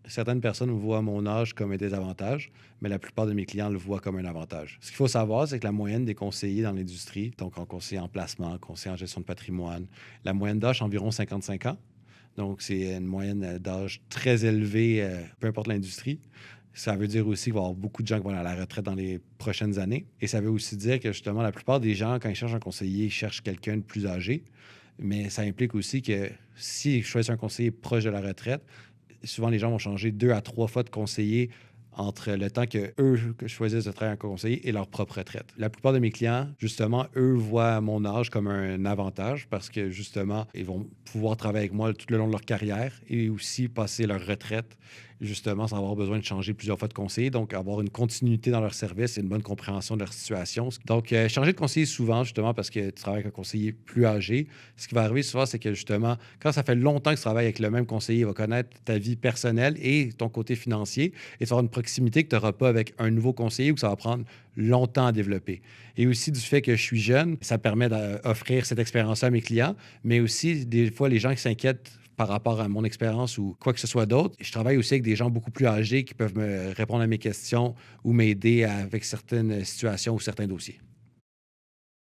Certaines personnes voient mon âge comme un désavantage, mais la plupart de mes clients le voient comme un avantage. Ce qu'il faut savoir, c'est que la moyenne des conseillers dans l'industrie, donc en conseiller en placement, conseiller en gestion de patrimoine, la moyenne d'âge, environ 55 ans. Donc, c'est une moyenne d'âge très élevée, peu importe l'industrie. Ça veut dire aussi qu'il va y avoir beaucoup de gens qui vont aller à la retraite dans les prochaines années. Et ça veut aussi dire que justement, la plupart des gens, quand ils cherchent un conseiller, ils cherchent quelqu'un de plus âgé. Mais ça implique aussi que s'ils choisissent un conseiller proche de la retraite, souvent les gens vont changer 2 à 3 fois de conseiller entre le temps que choisissent de travailler un conseiller et leur propre retraite. La plupart de mes clients, justement, eux voient mon âge comme un avantage parce que, justement, ils vont pouvoir travailler avec moi tout le long de leur carrière et aussi passer leur retraite, justement, sans avoir besoin de changer plusieurs fois de conseiller. Donc, avoir une continuité dans leur service et une bonne compréhension de leur situation. Donc, changer de conseiller souvent, justement, parce que tu travailles avec un conseiller plus âgé. Ce qui va arriver souvent, c'est que, justement, quand ça fait longtemps que tu travailles avec le même conseiller, il va connaître ta vie personnelle et ton côté financier et tu vas avoir une proximité que tu n'auras pas avec un nouveau conseiller ou que ça va prendre longtemps à développer. Et aussi du fait que je suis jeune, ça permet d'offrir cette expérience à mes clients, mais aussi des fois les gens qui s'inquiètent par rapport à mon expérience ou quoi que ce soit d'autre. Je travaille aussi avec des gens beaucoup plus âgés qui peuvent me répondre à mes questions ou m'aider avec certaines situations ou certains dossiers.